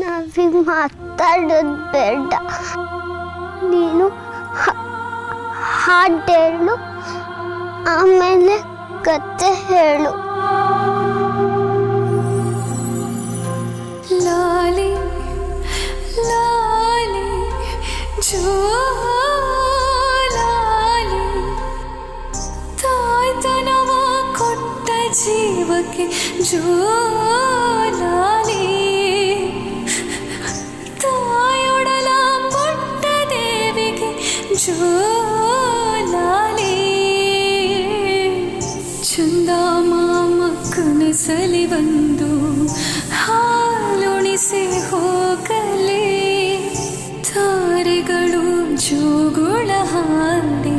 ನಾವೀಗ ಮಾತಾಡೋದು ಬೇಡ. ನೀನು ಹಾಡು ಹೇಳು, ಆಮೇಲೆ ಕತೆ ಹೇಳು. ಲಾಲಿ ಲಾಲಿ ಜೋ ಲಾಲಿ, ತಾಯ್ತನವ ಕೊಟ್ಟ ಜೀವಕ್ಕೆ ಜೋ ಲಾಲಿ, ತಾಯೊಡಲ ಪುಟ್ಟ ದೇವಿಗೆ ಜೋ ಲಾಲಿ. ಚಂದ ಮಾಮ ಕನಸಲಿ ಬಂದು ಹಾಲುಣಿಸಿ ಹೋಗಲಿ, ತಾರೆಗಳು ಜೋಗುಳ ಹಾಡಿ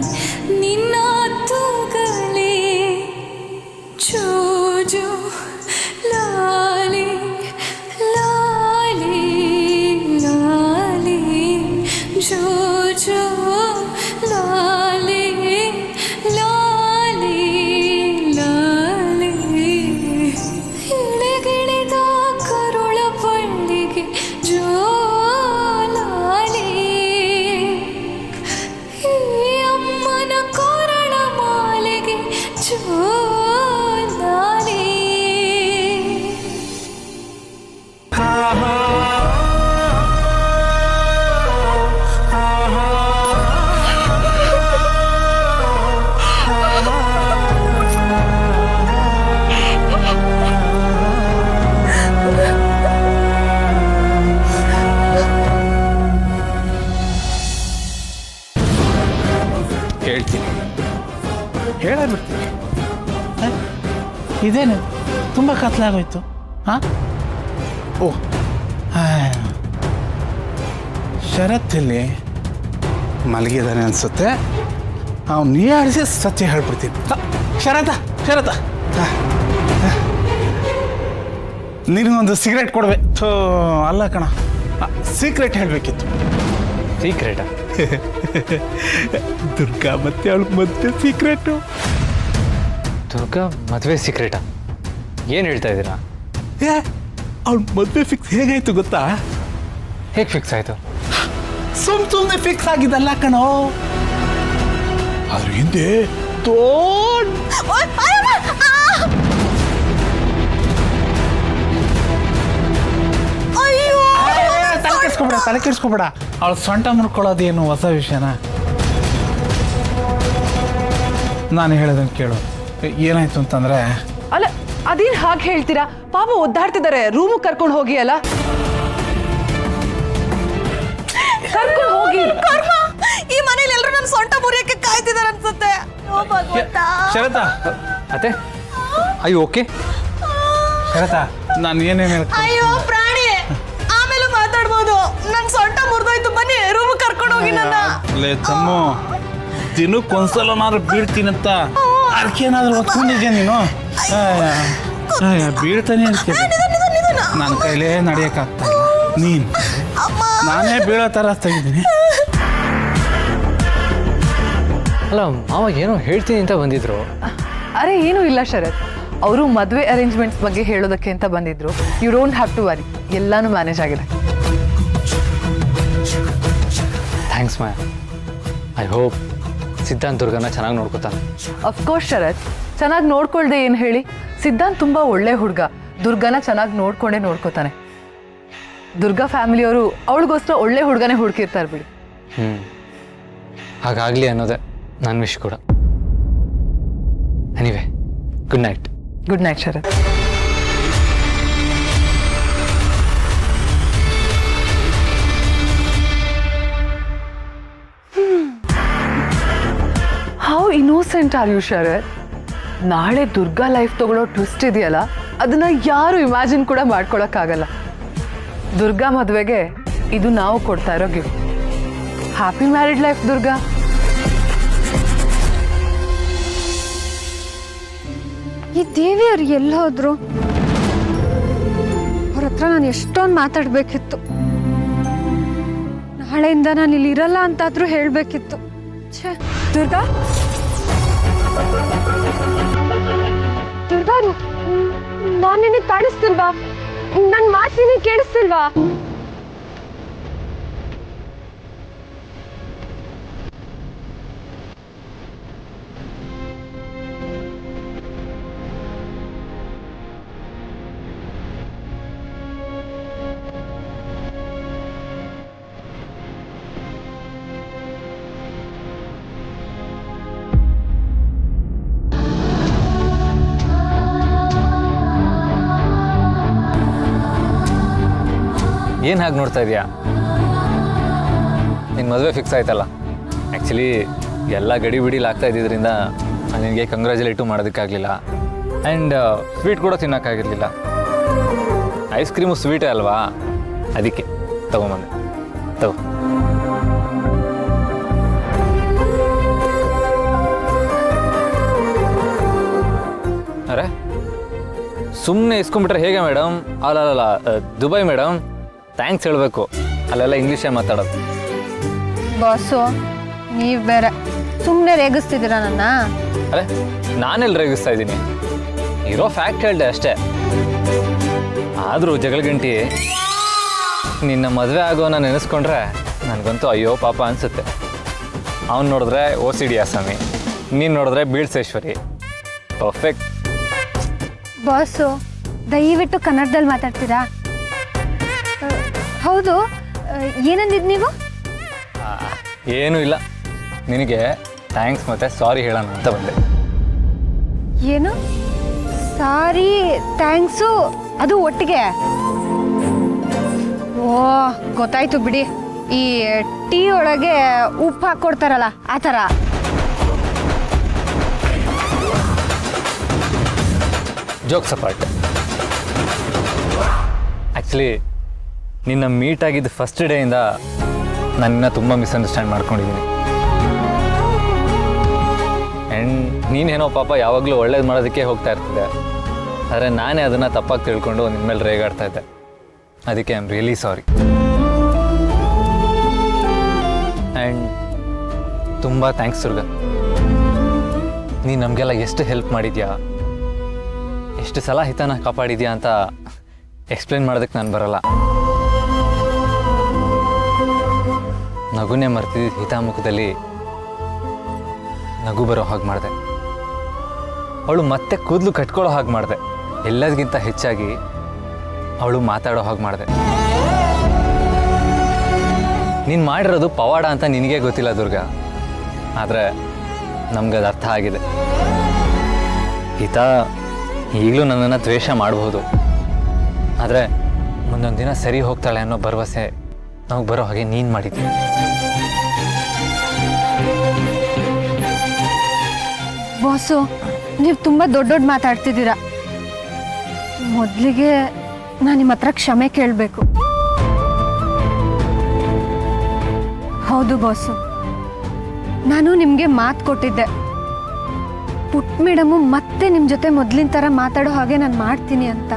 ನಿನ್ನ ತೂಗಲಿ. ಜೋ ಜೋ ಲಾಲಿ ಲಾಲಿ ಲಾಲಿ, ಜೋ ಜೋ ಲಾಲಿ ಲಾಲಿ ಲಾಲಿ. ಇಳೆಗಿಳಿದ ಕರುಳ ಬಳ್ಳಿಗೆ ಜೋ ಲಾಲಿ, ಈ ಅಮ್ಮನ ಕೊರಳ ಮಾಲೆಗೆ ಜೋ ಲಾಲಿ. ಹೇಳ್ತೀನಿ, ಹೇಳಬಿಡ್ತೀನಿ. ಇದೇನು ತುಂಬ ಕತ್ಲಾಗೋಯ್ತು? ಹಾಂ, ಓ ಶರತ್ತಲ್ಲಿ ಮಲಗಿದ್ದಾನೆ ಅನಿಸುತ್ತೆ. ಅವ್ನು ನೀ ಆಡಿಸಿ ಸತ್ಯ ಹೇಳ್ಬಿಡ್ತೀನಿ. ಶರತ ಶರತ, ನಿನಗೊಂದು ಸಿಗರೇಟ್ ಕೊಡ್ಬೇಕು. ಅಲ್ಲ ಕಣ, ಸೀಕ್ರೆಟ್ ಹೇಳಬೇಕಿತ್ತು. ಸೀಕ್ರೆಟಾ? ದುರ್ಗಾ ಮತ್ತೆ ಅವಳು ಮತ್ತೆ ಸೀಕ್ರೆಟು. ದುರ್ಗಾ ಮದುವೆ ಸೀಕ್ರೆಟಾ? ಏನು ಹೇಳ್ತಾ ಇದ್ದೀರಾ? ಅವಳು ಮದುವೆ ಫಿಕ್ಸ್ ಹೇಗಾಯ್ತು ಗೊತ್ತಾ? ಹೇಗೆ ಫಿಕ್ಸ್ ಆಯಿತು? ಸುಮ್ಮನೆ ಫಿಕ್ಸ್ ಆಗಿದ್ದಲ್ಲ ಕಣೋ, ಅದ್ರ ಹಿಂದೆ ದೊಡ್ಡ ತಲೆ ಕೆಡಿಸ್ಕೊಬೇಡ. ಅವಳು ಸೊಂಟ ಮುರ್ಕೊಳ್ಳೋದೇನು ಹೊಸ ವಿಷಯನ? ನಾನು ಹೇಳೋದನ್ನು ಕೇಳು. ಏನಾಯ್ತು ಅಂತಂದ್ರೆ, ಅಲ್ಲ ಅದೇನು ಹಾಗೆ ಹೇಳ್ತೀರಾ? ಪಾಪ ಒದ್ದಾಡ್ತಿದ್ದಾರೆ, ರೂಮ್ ಕರ್ಕೊಂಡು ಹೋಗಿ. ಅಲ್ಲ ಕರ್ಕೊಂಡು ಹೋಗಿ. ಈ ಮನೇಲಿ ಎಲ್ಲರೂ ನನ್ನ ಸೊಂಟ ಮುರಿಯಕ್ಕೆ ಕಾಯ್ತಿದ್ದಾರೆ ಅನ್ಸುತ್ತೆ. ಶರತ ಅತ್ತೆ, ಅಯ್ಯೋ ಓಕೆ. ಶರತ, ನಾನು ಏನೇನು ಅಯ್ಯೋ ಪ್ರಾಣಿ, ಆಮೇಲೆ ಮಾತಾಡ್ಬೋದು. ನನ್ ಸೊಂಟ ಮುರಿದೋಯ್ತು, ಬನ್ನಿ ರೂಮ್ ಕರ್ಕೊಂಡು ಹೋಗಿ ನನ್ನ. ಲೇ ತಮ್ಮು, ದಿನಕ್ಕೊಂದ್ಸಲನಾದ್ರೂ ಬೀಳ್ತೀನಂತ ಅದಕ್ಕೇನಾದ್ರೂ ಹೊತ್ಕೊಂಡಿದ್ಯಾ ನೀನು? ಬೀಳ್ತಾನೆ ಅಂತೀಯ. ನನ್ನ ಕೈಲೇ ನಡೆಯೋಕ್ಕಾಗ್ತಾ ಇಲ್ಲ. ನೀನು ನಾನೇ ಬೀಳೋ ಥರ ತೆಗಿದ್ದೀನಿ. ಅಲ್ಲ ಮಾವ ಏನೋ ಹೇಳ್ತೀನಿ ಅಂತ ಬಂದಿದ್ರು. ಅರೆ ಏನೂ ಇಲ್ಲ ಶರತ್, ಅವರು ಮದುವೆ ಅರೇಂಜ್ಮೆಂಟ್ಸ್ ಬಗ್ಗೆ ಹೇಳೋದಕ್ಕೆ ಅಂತ ಬಂದಿದ್ರು. You don't have to worry, ಎಲ್ಲಾನು ಮ್ಯಾನೇಜ್ ಆಗಿದೆ. Thanks Maya. I hope Siddhant ದುರ್ಗನ ಚೆನ್ನಾಗಿ ನೋಡ್ಕೋತಾನೆ. ಅಫ್ಕೋರ್ಸ್ ಶರತ್, ಚೆನ್ನಾಗಿ ನೋಡ್ಕೊಳ್ದೆ ಏನು ಹೇಳಿ? ಸಿದ್ಧಾಂತ್ ತುಂಬ ಒಳ್ಳೆ ಹುಡುಗ, ದುರ್ಗನ ಚೆನ್ನಾಗಿ ನೋಡ್ಕೊಂಡೇ ನೋಡ್ಕೋತಾನೆ. ದುರ್ಗಾ ಫ್ಯಾಮಿಲಿಯವರು ಅವಳಿಗೋಸ್ಕರ ಒಳ್ಳೆ ಹುಡುಗನೇ ಹುಡುಕಿರ್ತಾರೆ ಬಿಡಿ. ಹಾಗಾಗಲಿ ಅನ್ನೋದೇ ನನ್ನ ವಿಶ್ ಕೂಡ. Anyway, good night. Good night Sharath. How innocent are you Sharath? ನಾಳೆ ದುರ್ಗಾ ಲೈಫ್ ತಗೊಳ್ಳೋ ಟ್ವಿಸ್ಟ್ ಇದೆಯಲ್ಲ, ಅದನ್ನ ಯಾರು ಇಮ್ಯಾಜಿನ್ ಕೂಡ ಮಾಡ್ಕೊಳಕ್ಕಾಗಲ್ಲ. ದುರ್ಗಾ ಮದುವೆಗೆ ಇದು ನಾವು ಕೊಡ್ತಾ ಇರೋ gift. Happy married life Durga. ಈ ದೇವಿಯರು ಎಲ್ಲಿ ಹೋದ್ರು? ಅವ್ರ ಹತ್ರ ನಾನು ಎಷ್ಟೊಂದು ಮಾತಾಡ್ಬೇಕಿತ್ತು. ನಾಳೆಯಿಂದ ನಾನು ಇಲ್ಲಿ ಇರಲ್ಲ ಅಂತಾದ್ರೂ ಹೇಳ್ಬೇಕಿತ್ತು. ದುರ್ಗಾ, ದುರ್ಗಾ, ನಾನು ನಿನಗೆ ಕಾಣಿಸ್ತಿಲ್ವಾ? ನನ್ನ ಮಾತಿನ ಕೇಳಿಸ್ತಿಲ್ವಾ? ಏನು ಹಾಗೆ ನೋಡ್ತಾ ಇದೆಯಾ? ನಿನ್ನ ಮದುವೆ ಫಿಕ್ಸ್ ಆಯ್ತಲ್ಲ. ಆ್ಯಕ್ಚುಲಿ ಎಲ್ಲ ಗಡಿ ಬಿಡಿಲಿ ಆಗ್ತಾ ಇದ್ದಿದ್ದರಿಂದ ನಿನಗೆ ಕಂಗ್ರ್ಯಾಚುಲೇಟು ಮಾಡೋದಕ್ಕಾಗಲಿಲ್ಲ. ಆ್ಯಂಡ್ ಸ್ವೀಟ್ ಕೂಡ ತಿನ್ನೋಕ್ಕಾಗಿರಲಿಲ್ಲ. ಐಸ್ ಕ್ರೀಮು ಸ್ವೀಟೇ ಅಲ್ವಾ, ಅದಕ್ಕೆ ತಗೊಂಬಂದೆ. ತಗೋ. ಅರೆ ಸುಮ್ಮನೆ ಇಸ್ಕೊಂಡ್ಬಿಟ್ರೆ ಹೇಗೆ ಮೇಡಮ್? ಅಲ್ಲ ದುಬೈ ಮೇಡಮ್, ಥ್ಯಾಂಕ್ಸ್ ಹೇಳಬೇಕು. ಅಲ್ಲೆಲ್ಲ ಇಂಗ್ಲೀಷೇ ಮಾತಾಡೋದು. ಬಾಸು ನೀವು ಬೇರೆ ಸುಮ್ಮನೆ ರೇಗಿಸ್ತಿದ್ದೀರಾ ನನ್ನ? ಅರೆ ನಾನೆಲ್ಲಿ ರೇಗಿಸ್ತಾ ಇದ್ದೀನಿ? ಇರೋ ಫ್ಯಾಕ್ಟ್ ಹೇಳಿದೆ ಅಷ್ಟೇ. ಆದರೂ ಜಗಳಗಂಟಿ ನಿನ್ನ ಮದುವೆ ಆಗೋನ ನೆನೆಸ್ಕೊಂಡ್ರೆ ನನಗಂತೂ ಅಯ್ಯೋ ಪಾಪ ಅನಿಸುತ್ತೆ. ಅವ್ನು ನೋಡಿದ್ರೆ OCD ಆಸಾಮಿ, ನೀನು ನೋಡಿದ್ರೆ ಬೀಳ್ಸೇಶ್ವರಿ. ಪರ್ಫೆಕ್ಟ್. ಬಾಸು ದಯವಿಟ್ಟು ಕನ್ನಡದಲ್ಲಿ ಮಾತಾಡ್ತೀರಾ? ಹೌದು, ಏನಂದಿದ್ದು ನೀವು? ಏನೂ ಇಲ್ಲ, ನಿನಗೆ ಥ್ಯಾಂಕ್ಸ್ ಮತ್ತು ಸಾರಿ ಹೇಳೋಣ ಅಂತ ಬಂದೆ. ಏನು ಸಾರಿ ಥ್ಯಾಂಕ್ಸು ಅದು ಒಟ್ಟಿಗೆ? ಓ ಗೊತ್ತಾಯ್ತು ಬಿಡಿ, ಈ ಟೀ ಒಳಗೆ ಉಪ್ಪು ಹಾಕ್ಕೊಡ್ತಾರಲ್ಲ ಆ ಥರ. Jokes apart. ಆ್ಯಕ್ಚುಲಿ ನಿನ್ನ ಮೀಟ್ ಆಗಿದ್ದು ಫಸ್ಟ್ ಡೇಯಿಂದ ನನ್ನನ್ನು ತುಂಬ ಮಿಸ್ಅಂಡರ್ಸ್ಟ್ಯಾಂಡ್ ಮಾಡ್ಕೊಂಡಿದ್ದೀನಿ. ಆ್ಯಂಡ್ ನೀನೇನೋ ಪಾಪ ಯಾವಾಗಲೂ ಒಳ್ಳೇದು ಮಾಡೋದಕ್ಕೆ ಹೋಗ್ತಾ ಇರ್ತಿದ್ದೆ. ಆದರೆ ನಾನೇ ಅದನ್ನು ತಪ್ಪಾಗಿ ತಿಳ್ಕೊಂಡು ನಿನ್ನ ಮೇಲೆ ರೇಗಾಡ್ತಾ ಇದ್ದೆ. ಅದಕ್ಕೆ I am really sorry. And ತುಂಬ ಥ್ಯಾಂಕ್ಸ್ ದುರ್ಗ. ನೀನು ನಮಗೆಲ್ಲ ಎಷ್ಟು ಹೆಲ್ಪ್ ಮಾಡಿದ್ಯಾ, ಎಷ್ಟು ಸಲ ಹಿತನ ಕಾಪಾಡಿದ್ಯಾ ಅಂತ ಎಕ್ಸ್ಪ್ಲೇನ್ ಮಾಡೋದಕ್ಕೆ ನಾನು ಬರಲ್ಲ. ನಗುನೇ ಮರ್ತಿದ್ದ ಹಿತಾಮುಖದಲ್ಲಿ ನಗು ಬರೋ ಹಾಗೆ ಮಾಡಿದೆ. ಅವಳು ಮತ್ತೆ ಕೂದಲು ಕಟ್ಕೊಳ್ಳೋ ಹಾಗೆ ಮಾಡಿದೆ. ಎಲ್ಲದಕ್ಕಿಂತ ಹೆಚ್ಚಾಗಿ ಅವಳು ಮಾತಾಡೋ ಹಾಗೆ ಮಾಡಿದೆ. ನೀನು ಮಾಡಿರೋದು ಪವಾಡ ಅಂತ ನಿನಗೇ ಗೊತ್ತಿಲ್ಲ ದುರ್ಗ, ಆದರೆ ನಮ್ಗದು ಅರ್ಥ ಆಗಿದೆ. ಹಿತ ಈಗಲೂ ನನ್ನನ್ನು ದ್ವೇಷ ಮಾಡ್ಬೋದು, ಆದರೆ ಮುಂದೊಂದು ದಿನ ಸರಿ ಹೋಗ್ತಾಳೆ ಅನ್ನೋ ಭರವಸೆ ನಮಗೆ ಬರೋ ಹಾಗೆ ನೀನು ಮಾಡಿದ್ದೆ. ಬಾಸು ನೀವು ತುಂಬ ದೊಡ್ಡ ಮಾತಾಡ್ತಿದ್ದೀರಾ. ಮೊದಲಿಗೆ ನಾನು ನಿಮ್ಮ ಹತ್ರ ಕ್ಷಮೆ ಕೇಳಬೇಕು. ಹೌದು ಬಾಸು, ನಾನು ನಿಮಗೆ ಮಾತು ಕೊಟ್ಟಿದ್ದೆ, ಪುಟ್ಟ ಮೇಡಮು ಮತ್ತೆ ನಿಮ್ಮ ಜೊತೆ ಮೊದಲಿನ ಥರ ಮಾತಾಡೋ ಹಾಗೆ ನಾನು ಮಾಡ್ತೀನಿ ಅಂತ.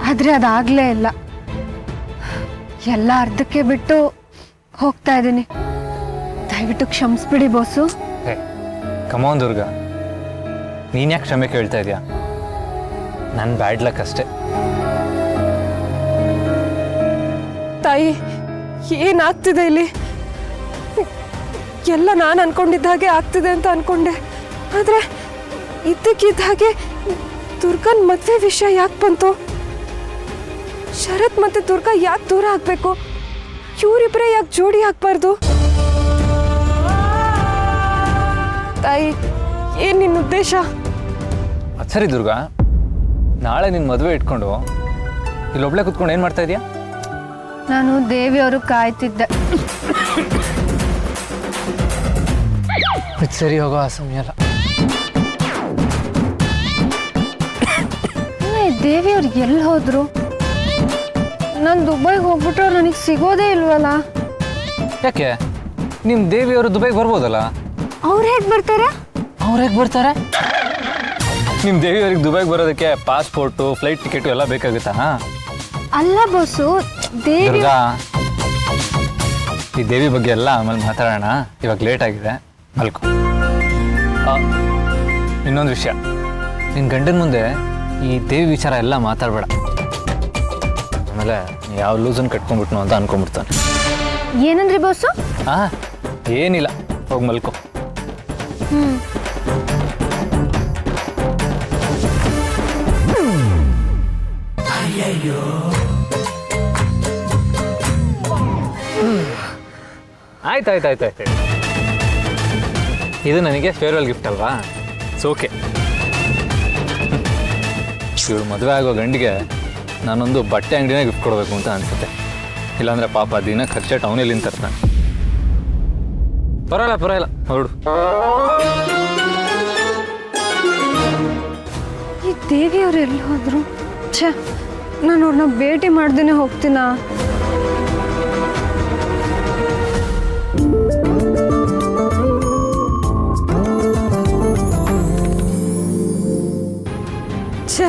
ಆದರೆ ಅದಾಗಲೇ ಇಲ್ಲ. ಎಲ್ಲ ಅರ್ಧಕ್ಕೆ ಬಿಟ್ಟು ಹೋಗ್ತಾ ಇದ್ದೀನಿ. ದಯವಿಟ್ಟು ಕ್ಷಮಿಸ್ಬಿಡಿ ಬಾಸು. ಹೇ ಕಮಾನ್ ದುರ್ಗ, ನೀನು ಯಾಕೆ ಕ್ಷಮೆ ಕೇಳ್ತಾ ಇದೆಯಾ? ನನ್ನ ಬ್ಯಾಡ್ ಲಕ್ ಅಷ್ಟೇ. ತಾಯಿ, ಏನಾಗ್ತಿದೆ ಇಲ್ಲಿ? ಎಲ್ಲ ನಾನು ಅನ್ಕೊಂಡಿದ್ದ ಹಾಗೆ ಆಗ್ತಿದೆ ಅಂತ ಅನ್ಕೊಂಡೆ, ಆದರೆ ಇದ್ದಕ್ಕಿದ್ದ ಹಾಗೆ ದುರ್ಗನ್ ಮದುವೆ ವಿಷಯ ಯಾಕೆ ಬಂತು? ಶರತ್ ಮತ್ತೆ ದುರ್ಗಾ ಯಾಕೆ ದೂರ ಆಗ್ಬೇಕು? ಇವರಿಬ್ಬರೇ ಯಾಕೆ ಜೋಡಿ ಆಗ್ಬಾರ್ದು? ತಾಯಿ, ಏನ್ ನಿನ್ನ ಉದ್ದೇಶ? ಅದು ಸರಿ ದುರ್ಗ, ನಾಳೆ ನಿನ್ನ ಮದುವೆ ಇಟ್ಕೊಂಡು ಇಲ್ಲೊಬ್ಳೆ ಕುತ್ಕೊಂಡು ಏನು ಮಾಡ್ತಾ ಇದೀಯಾ? ನಾನು ದೇವಿಯವರು ಕಾಯ್ತಿದ್ದೆ. ಇದು ಸರಿ ಹೋಗೋ ಆ ಸಮಯ ಅಲ್ಲ. ದೇವಿಯವ್ರು ಎಲ್ಲಿ ಹೋದ್ರು? ನಾನು ದುಬೈಗೆ ಹೋಗ್ಬಿಟ್ರೆ ನನಗೆ ಸಿಗೋದೇ ಇಲ್ವಲ್ಲ. ಯಾಕೆ? ನಿಮ್ಮ ದೇವಿಯವರು ದುಬೈಗೆ ಬರ್ಬೋದಲ್ಲ? ಅವ್ರು ಹೇಗೆ ಬರ್ತಾರೆ? ಅವ್ರು ಹೇಗೆ ಬರ್ತಾರೆ? ನಿಮ್ಮ ದೇವಿಯವ್ರಿಗೆ ದುಬೈಗೆ ಬರೋದಕ್ಕೆ ಪಾಸ್ಪೋರ್ಟು, ಫ್ಲೈಟ್ ಟಿಕೆಟು ಎಲ್ಲ ಬೇಕಾಗುತ್ತಾ? ಅಲ್ಲ ಬಸ್ಸು, ದೇವಿ ದುರ್ಗಾ, ಈ ದೇವಿ ಬಗ್ಗೆ ಎಲ್ಲ ಆಮೇಲೆ ಮಾತಾಡೋಣ. ಇವಾಗ ಲೇಟ್ ಆಗಿದೆ, ಮಲ್ಕೊ. ಇನ್ನೊಂದು ವಿಷಯ, ನಿನ್ನ ಗಂಡನ ಮುಂದೆ ಈ ದೇವಿ ವಿಚಾರ ಎಲ್ಲ ಮಾತಾಡಬೇಡ. ಆಮೇಲೆ ಯಾವ ಲೂಸನ್ನು ಕಟ್ಕೊಂಡ್ಬಿಟ್ನು ಅಂತ ಅನ್ಕೊಂಡ್ಬಿಡ್ತಾನೆ. ಏನಂದ್ರಿ ಬಾಸು? ಏನಿಲ್ಲ, ಹೋಗಿ ಮಲ್ಕೋ. ಆಯ್ತು. ಇದು ನನಗೆ ಫೇರ್ವೆಲ್ ಗಿಫ್ಟ್ ಅಲ್ವಾ? ಓಕೆ. ಇವಳು ಮದುವೆ ಆಗೋ ಗಂಡಿಗೆ ನಾನೊಂದು ಬಟ್ಟೆ ಅಂಗಡಿನೇ ಗಿಫ್ಟ್ ಕೊಡಬೇಕು ಅಂತ ಅನಿಸುತ್ತೆ. ಇಲ್ಲಾಂದರೆ ಪಾಪ ದಿನ ಖರ್ಚು ಟೌನಲ್ಲಿ ತರ್ತಾನೆ. ಪರವಾಗಿಲ್ಲ ಹೊರಡು. ಈ ದೇವಿಯವ್ರು ಎಲ್ಲಿ ಹೋದ್ರು? ಛೇ, ನಾನು ಅವ್ರನ್ನ ಭೇಟಿ ಮಾಡ್ದೇನೆ ಹೋಗ್ತೀನಾ? ಛೇ,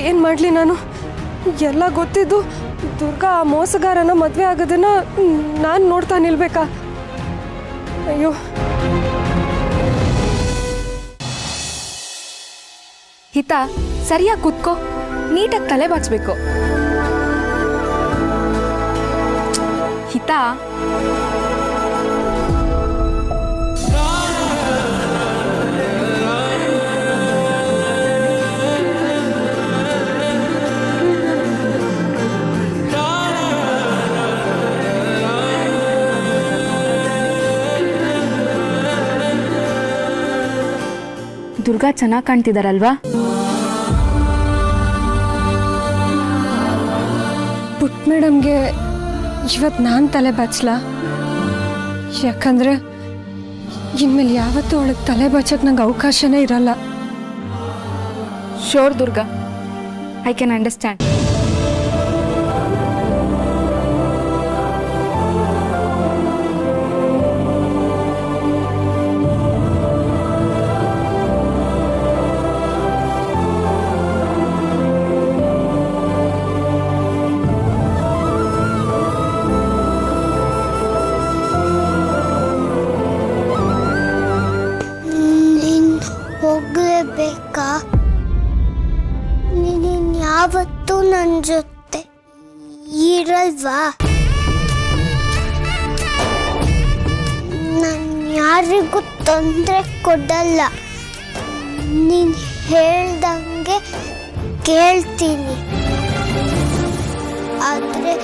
ಏನು ಮಾಡಲಿ ನಾನು? ಎಲ್ಲ ಗೊತ್ತಿದ್ದು ದುರ್ಗಾ ಆ ಮೋಸಗಾರನ ಮದುವೆ ಆಗೋದನ್ನ ನಾನು ನೋಡ್ತಾ ನಿಲ್ಬೇಕಾ? ಅಯ್ಯೋ. ಹಿತ, ಸರಿಯಾಗಿ ಕೂತ್ಕೋ, ನೀಟಾಗಿ ತಲೆ ಬಾಚ್ಬೇಕು. ಹಿತ, ದುರ್ಗಾ ಚೆನ್ನಾಗಿ ಕಾಣ್ತಿದಾರಲ್ವಾ? ಪುಟ್ ಮೇಡಮ್ಗೆ ಇವತ್ತು ನಾನು ತಲೆ ಬಾಚ್ಲಾ? ಯಾಕಂದರೆ ಇನ್ಮೇಲೆ ಯಾವತ್ತೂ ಅವಳಿಗೆ ತಲೆ ಬಾಚಕ್ಕೆ ನಂಗೆ ಅವಕಾಶನೇ ಇರಲ್ಲ. Sure Durga, I can understand. ಹೋಗಲೇಬೇಕಾ? ನೀನು ಯಾವತ್ತೂ ನನ್ನ ಜೊತೆ ಇರಲ್ವಾ? ನಾನು ಯಾರಿಗೂ ತೊಂದರೆ ಕೊಡಲ್ಲ. ನೀನು ಹೇಳ್ದಂಗೆ ಕೇಳ್ತೀನಿ. ಆದರೆ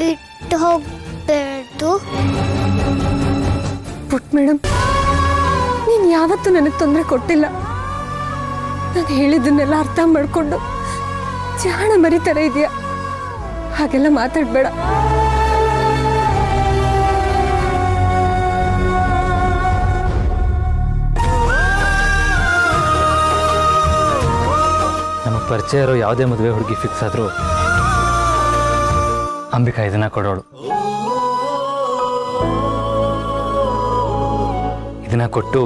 ಬಿಟ್ಟು ಹೋಗ್ಬೇಡ್ದು. ಪುಟ್ ಮೇಡಮ್, ನೀನು ಯಾವತ್ತೂ ನನಗೆ ತೊಂದರೆ ಕೊಟ್ಟಿಲ್ಲ. ನಾನು ಹೇಳಿದ್ದನ್ನೆಲ್ಲ ಅರ್ಥ ಮಾಡಿಕೊಂಡು ಜಾಣ ಮರಿ ಥರ ಇದೆಯಾ. ಹಾಗೆಲ್ಲ ಮಾತಾಡಬೇಡ. ನಮಗೆ ಪರಿಚಯ ಇರೋ ಯಾವುದೇ ಮದುವೆ ಹುಡುಗಿ ಫಿಕ್ಸ್ ಆದರೂ ಅಂಬಿಕಾ ಇದನ್ನು ಕೊಡೋಳು. ಇದನ್ನು ಕೊಟ್ಟು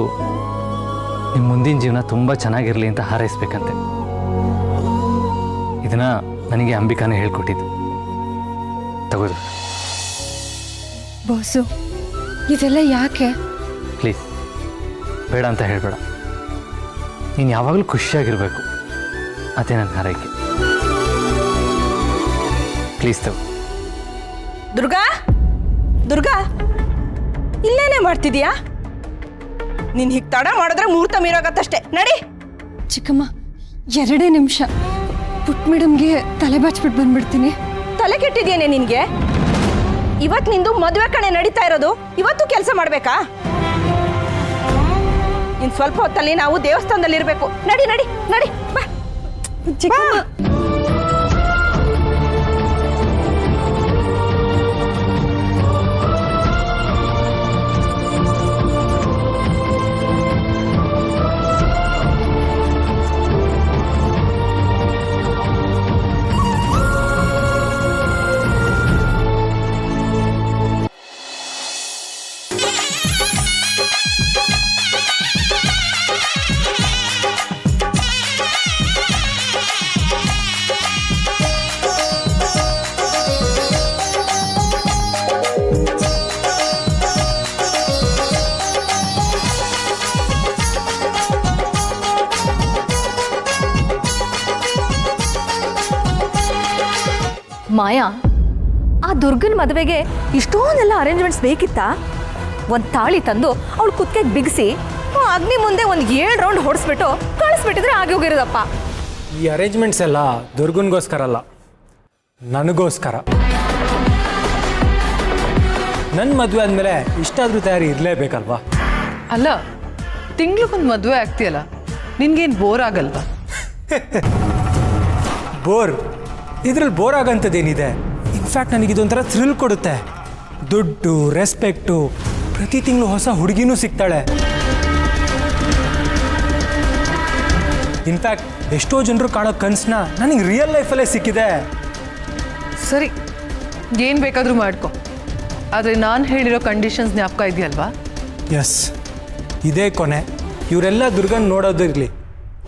ನಿಮ್ಮ ಮುಂದಿನ ಜೀವನ ತುಂಬ ಚೆನ್ನಾಗಿರಲಿ ಅಂತ ಹಾರೈಸ್ಬೇಕಂತೆ. ಇದನ್ನು ನನಗೆ ಅಂಬಿಕಾನೇ ಹೇಳ್ಕೊಟ್ಟಿದ್ದು. ತಗೋದು. ಬಾಸು, ಇದೆಲ್ಲ ಯಾಕೆ? ಪ್ಲೀಸ್ ಬೇಡ ಅಂತ ಹೇಳಬೇಡ. ನೀನು ಯಾವಾಗಲೂ ಖುಷಿಯಾಗಿರಬೇಕು, ಅದೇ ನನ್ನ ಹಾರೈಕೆ. ಪ್ಲೀಸ್ ತಗೋ. ದುರ್ಗಾ, ಇಲ್ಲೇನೇ ಮಾಡ್ತಿದ್ಯಾ? ನೀನು ಹೀಗೆ ತಡ ಮಾಡಿದ್ರೆ ಮುಹೂರ್ತ ಮೀರೋಗತ್ತಷ್ಟೇ. ನಡಿ. ಚಿಕ್ಕಮ್ಮ, 2 ನಿಮಿಷ. ಪುಟ್ ಮೇಡಮ್ಗೆ ತಲೆ ಬಾಚ್ಬಿಟ್ಟು ಬಂದ್ಬಿಡ್ತೀನಿ. ತಲೆ ಕೆಟ್ಟಿದ್ಯೇನೆ ನಿನಗೆ? ಇವತ್ತು ನಿಂದು ಮದುವೆ ಕಣೆ ನಡೀತಾ ಇರೋದು. ಇವತ್ತು ಕೆಲಸ ಮಾಡಬೇಕಾ? ಇನ್ನು ಸ್ವಲ್ಪ ಹೊತ್ತಲ್ಲಿ ನಾವು ದೇವಸ್ಥಾನದಲ್ಲಿರಬೇಕು. ನಡಿ ನಡಿ ನಡಿ, ಬಾ. ಚಿಕ್ಕಮ್ಮ, ಮಾಯಾ, ಆ ದುರ್ಗನ್ ಮದುವೆಗೆ ಇಷ್ಟೊಂದೆಲ್ಲ ಅರೇಂಜ್ಮೆಂಟ್ಸ್ ಬೇಕಿತ್ತಾ? ಒಂದು ತಾಳಿ ತಂದು ಅವಳು ಕುತ್ತಿಗೆ ಬಿಗಿಸಿ ಅಗ್ನಿ ಮುಂದೆ ಒಂದು 7 ರೌಂಡ್ ಹೊಡೆಸ್ಬಿಟ್ಟು ಕಳಿಸ್ಬಿಟ್ಟಿದ್ರೆ ಆಗಿ ಹೋಗಿರೋದಪ್ಪ. ಈ ಅರೇಂಜ್ಮೆಂಟ್ಸ್ ಎಲ್ಲ ದುರ್ಗನ್ಗೋಸ್ಕರ ಅಲ್ಲ, ನನಗೋಸ್ಕರ. ನನ್ನ ಮದುವೆ ಆದಮೇಲೆ ಇಷ್ಟಾದ್ರೂ ತಯಾರಿ ಇರಲೇಬೇಕಲ್ವಾ? ಅಲ್ಲ, ತಿಂಗ್ಳಿಗೊಂದು ಮದುವೆ ಆಗ್ತೀಯಲ್ಲ, ನಿನ್ಗೇನು ಬೋರ್ ಆಗಲ್ವಾ? ಬೋರ್? ಇದ್ರಲ್ಲಿ ಬೋರ್ ಆಗೋಂಥದ್ದೇನಿದೆ? ಇನ್ಫ್ಯಾಕ್ಟ್ ನನಗಿದೊಂಥರ ಥ್ರಿಲ್ ಕೊಡುತ್ತೆ. ದುಡ್ಡು, ರೆಸ್ಪೆಕ್ಟು, ಪ್ರತಿ ತಿಂಗಳು ಹೊಸ ಹುಡುಗಿನೂ ಸಿಗ್ತಾಳೆ. ಇನ್ಫ್ಯಾಕ್ಟ್ ಎಷ್ಟೋ ಜನರು ಕಾಣೋ ಕನಸನ್ನ ನನಗೆ ರಿಯಲ್ ಲೈಫಲ್ಲೇ ಸಿಕ್ಕಿದೆ. ಸರಿ, ಏನು ಬೇಕಾದರೂ ಮಾಡ್ಕೊ, ಆದರೆ ನಾನು ಹೇಳಿರೋ ಕಂಡೀಷನ್ಸ್ ಜ್ಞಾಪಕ ಇದೆಯಲ್ವಾ? ಎಸ್, ಇದೇ ಕೊನೆ. ಇವರೆಲ್ಲ ದುರ್ಗನ್ ನೋಡೋದಿರಲಿ,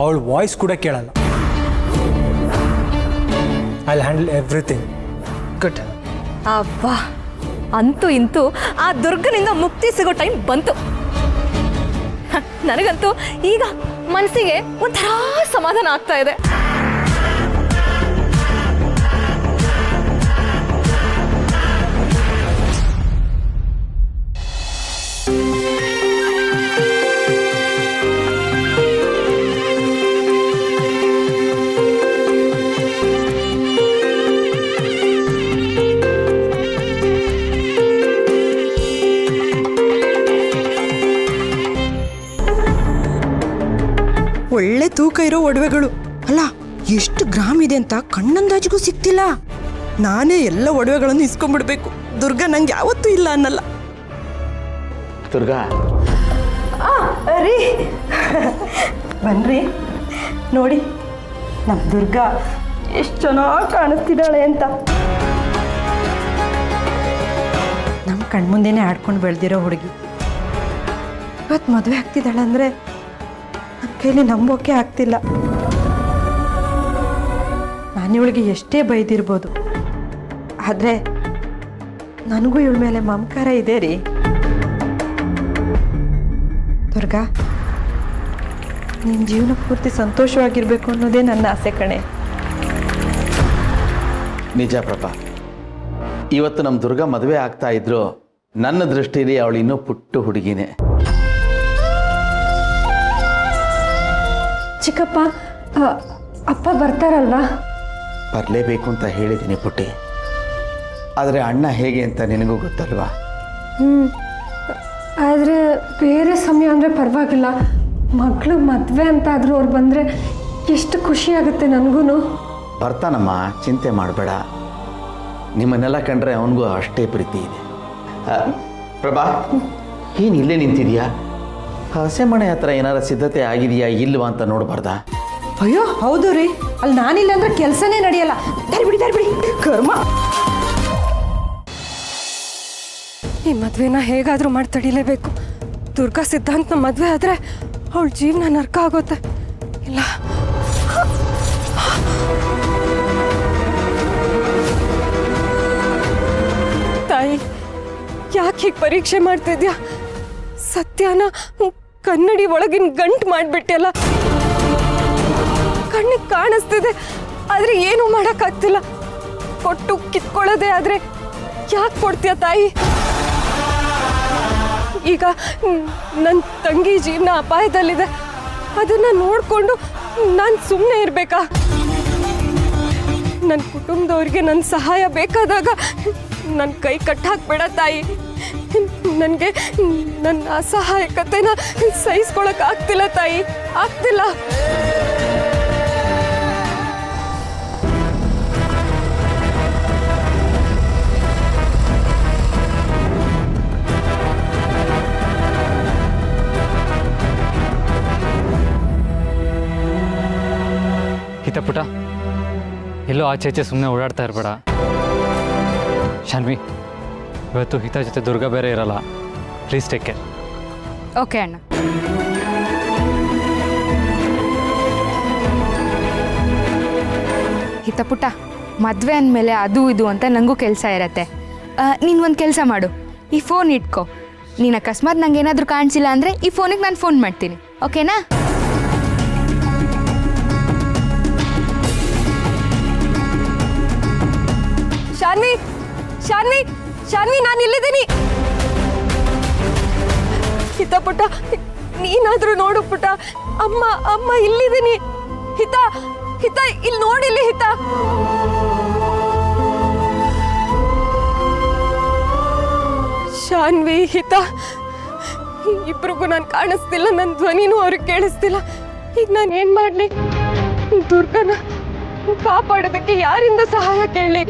ಅವಳ ವಾಯ್ಸ್ ಕೂಡ ಕೇಳಲ್ಲ. I will handle everything. Good. ಅಬ್ಬಾ, ಅಂತೂ ಇಂತೂ ಆ ದುರ್ಗನಿಂದ ಮುಕ್ತಿ ಸಿಗೋ ಟೈಮ್ ಬಂತು. ನನಗಂತೂ ಈಗ ಮನಸ್ಸಿಗೆ ಒಂಥರ ಸಮಾಧಾನ ಆಗ್ತಾ ಇದೆ. ಒಳ್ಳೆ ತೂಕ ಇರೋ ಒಡವೆಗಳು ಅಲ್ಲ, ಎಷ್ಟು ಗ್ರಾಮ್ ಇದೆ ಅಂತ ಕಣ್ಣಂದಾಜಿಗೂ ಸಿಗ್ತಿಲ್ಲ. ನಾನೇ ಎಲ್ಲ ಒಡವೆಗಳನ್ನು ಇಸ್ಕೊಂಡ್ಬಿಡ್ಬೇಕು. ದುರ್ಗಾ ನಂಗೆ ಯಾವತ್ತೂ ಇಲ್ಲ ಅನ್ನಲ್ಲ. ದುರ್ಗಾ ರೀ ಬನ್ರಿ, ನೋಡಿ ನಮ್ಮ ದುರ್ಗಾ ಎಷ್ಟು ಚೆನ್ನಾಗಿ ಕಾಣಿಸ್ತಿದ್ದಾಳೆ ಅಂತ. ನಮ್ಮ ಕಣ್ಮುಂದೆನೇ ಆಡ್ಕೊಂಡು ಬೆಳೆದಿರೋ ಹುಡುಗಿ ಇವತ್ತು ಮದುವೆ ಆಗ್ತಿದ್ದಾಳೆ ಅಂದರೆ ನನ್ನ ಕೈಲಿ ನಂಬೋಕೆ ಆಗ್ತಿಲ್ಲ. ನಾನು ಇವಳಿಗೆ ಎಷ್ಟೇ ಬೈದಿರ್ಬೋದು, ಆದರೆ ನನಗೂ ಇವಳ ಮೇಲೆ ಮಮಕಾರ ಇದೆ ರೀ. ದುರ್ಗಾ, ನಿನ್ನ ಜೀವನ ಪೂರ್ತಿ ಸಂತೋಷವಾಗಿರ್ಬೇಕು ಅನ್ನೋದೇ ನನ್ನ ಆಸೆ ಕಣೆ. ನಿಜ ಪ್ರಭಾ, ಇವತ್ತು ನಮ್ಮ ದುರ್ಗಾ ಮದುವೆ ಆಗ್ತಾ ಇದ್ರು ನನ್ನ ದೃಷ್ಟಿಯಲ್ಲಿ ಅವಳು ಇನ್ನೂ ಪುಟ್ಟು ಹುಡುಗಿನೇ. ಚಿಕ್ಕಪ್ಪ, ಅಪ್ಪ ಬರ್ತಾರಲ್ವಾ? ಬರಲೇಬೇಕು ಅಂತ ಹೇಳಿದ್ದೀನಿ ಪುಟ್ಟಿ, ಆದರೆ ಅಣ್ಣ ಹೇಗೆ ಅಂತ ನಿನಗೂ ಗೊತ್ತಲ್ವಾ? ಆದರೆ ಬೇರೆ ಸಮಯ ಅಂದರೆ ಪರವಾಗಿಲ್ಲ. ಮಗಳು ಮದುವೆ ಅಂತ ಆದರೂ ಅವ್ರು ಬಂದರೆ ಎಷ್ಟು ಖುಷಿ ಆಗುತ್ತೆ ನನಗೂ. ಬರ್ತಾನಮ್ಮ, ಚಿಂತೆ ಮಾಡಬೇಡ. ನಿಮ್ಮನ್ನೆಲ್ಲ ಕಂಡ್ರೆ ಅವನಿಗೂ ಅಷ್ಟೇ ಪ್ರೀತಿ ಇದೆ. ಪ್ರಭಾ, ಏನು ಇಲ್ಲೇ ನಿಂತಿದೆಯಾ? ಹಸೆಮಣೆ ಹತ್ರ ಏನಾರ ಸಿದ್ಧತೆ ಆಗಿದೆಯಾ ಇಲ್ವಾ ಅಂತ ನೋಡಬಾರ್ದಾ? ಅಯ್ಯೋ ಹೌದು ರೀ, ಅಲ್ಲಿ ನಾನಿಲ್ಲ ಅಂದ್ರೆ ಕೆಲಸನೇ ನಡೆಯಲ್ಲ. ತರ್ಬಿಡಿ ಕರ್ಮ. ಈ ಮದುವೆನ ಹೇಗಾದರೂ ಮಾಡಿ ತಡಿಲೇಬೇಕು. ದುರ್ಗಾ ಸಿದ್ಧಾಂತನ ಮದುವೆ ಆದರೆ ಅವಳ ಜೀವನ ನರ್ಕ ಆಗುತ್ತೆ. ಇಲ್ಲ, ತಾಯಿ ಯಾಕೆ ಹೀಗೆ ಪರೀಕ್ಷೆ ಮಾಡ್ತಿದ್ಯಾ? ಸತ್ಯನ ಕನ್ನಡಿ ಒಳಗಿನ ಗಂಟು ಮಾಡಿಬಿಟ್ಟೆಲ್ಲ. ಕಣ್ಣಿಗೆ ಕಾಣಿಸ್ತಿದೆ, ಆದರೆ ಏನೂ ಮಾಡೋಕ್ಕಾಗ್ತಿಲ್ಲ. ಕೊಟ್ಟು ಕಿತ್ಕೊಳ್ಳೋದೇ ಆದರೆ ಯಾಕೆ ಕೊಡ್ತೀಯ ತಾಯಿ? ಈಗ ನನ್ನ ತಂಗಿ ಜೀವನ ಅಪಾಯದಲ್ಲಿದೆ. ಅದನ್ನು ನೋಡಿಕೊಂಡು ನಾನು ಸುಮ್ಮನೆ ಇರಬೇಕಾ? ನನ್ನ ಕುಟುಂಬದವ್ರಿಗೆ ನನ್ನ ಸಹಾಯ ಬೇಕಾದಾಗ ನನ್ನ ಕೈ ಕಟ್ಟಾಕ್ಬೇಡ ತಾಯಿ. ನನಗೆ ನನ್ನ ಅಸಹಾಯಕತೆನ ಸಹಿಸ್ಕೊಳಕ್ ಆಗ್ತಿಲ್ಲ ತಾಯಿ, ಆಗ್ತಿಲ್ಲ. ಹಿತಪುಟ, ಎಲ್ಲೋ ಆಚೆ ಸುಮ್ಮನೆ ಓಡಾಡ್ತಾ ಇರಬೇಡ. ಶಾನ್ವಿ, ಇವತ್ತು ಹಿತ ಜೊತೆ ದುರ್ಗಾ ಬೇರೆ ಇರಲ್ಲ. Please take care. ಓಕೆ ಅಣ್ಣ. ಹಿತಪುಟ, ಮದುವೆ ಅಂದಮೇಲೆ ಅದು ಇದು ಅಂತ ನನಗೂ ಕೆಲಸ ಇರತ್ತೆ. ನೀನು ಒಂದು ಕೆಲಸ ಮಾಡು, ಈ ಫೋನ್ ಇಟ್ಕೊ. ನೀನು ಅಕಸ್ಮಾತ್ ನಂಗೆ ಏನಾದರೂ ಕಾಣಿಸಿಲ್ಲ ಅಂದರೆ ಈ ಫೋನಿಗೆ ನಾನು ಫೋನ್ ಮಾಡ್ತೀನಿ, ಓಕೆನಾ? ಶಾನ್ವಿ ಶಾನ್ವಿ ಶಾನ್ವಿ ನಾನು ಇಲ್ಲಿದ್ದೀನಿ. ಹಿತ ಪುಟ್ಟ, ನೀನಾದ್ರೂ ನೋಡು ಪುಟ್ಟ. ಅಮ್ಮ ಅಮ್ಮ ಇಲ್ಲಿದ್ದೀನಿ. ಹಿತ ಹಿತ ಇಲ್ಲಿ ನೋಡಿಲ್ಲಿ ಹಿತ. ಶಾನ್ವಿ ಹಿತ ಇಬ್ರಿಗೂ ನಾನು ಕಾಣಿಸ್ತಿಲ್ಲ, ನನ್ನ ಧ್ವನಿನೂ ಅವ್ರಿಗೆ ಕೇಳಿಸ್ತಿಲ್ಲ. ಈಗ ನಾನು ಏನ್ ಮಾಡ್ಲಿ? ದುರ್ಗನ ಕಾಪಾಡೋದಕ್ಕೆ ಯಾರಿಂದ ಸಹಾಯ ಕೇಳಲಿ?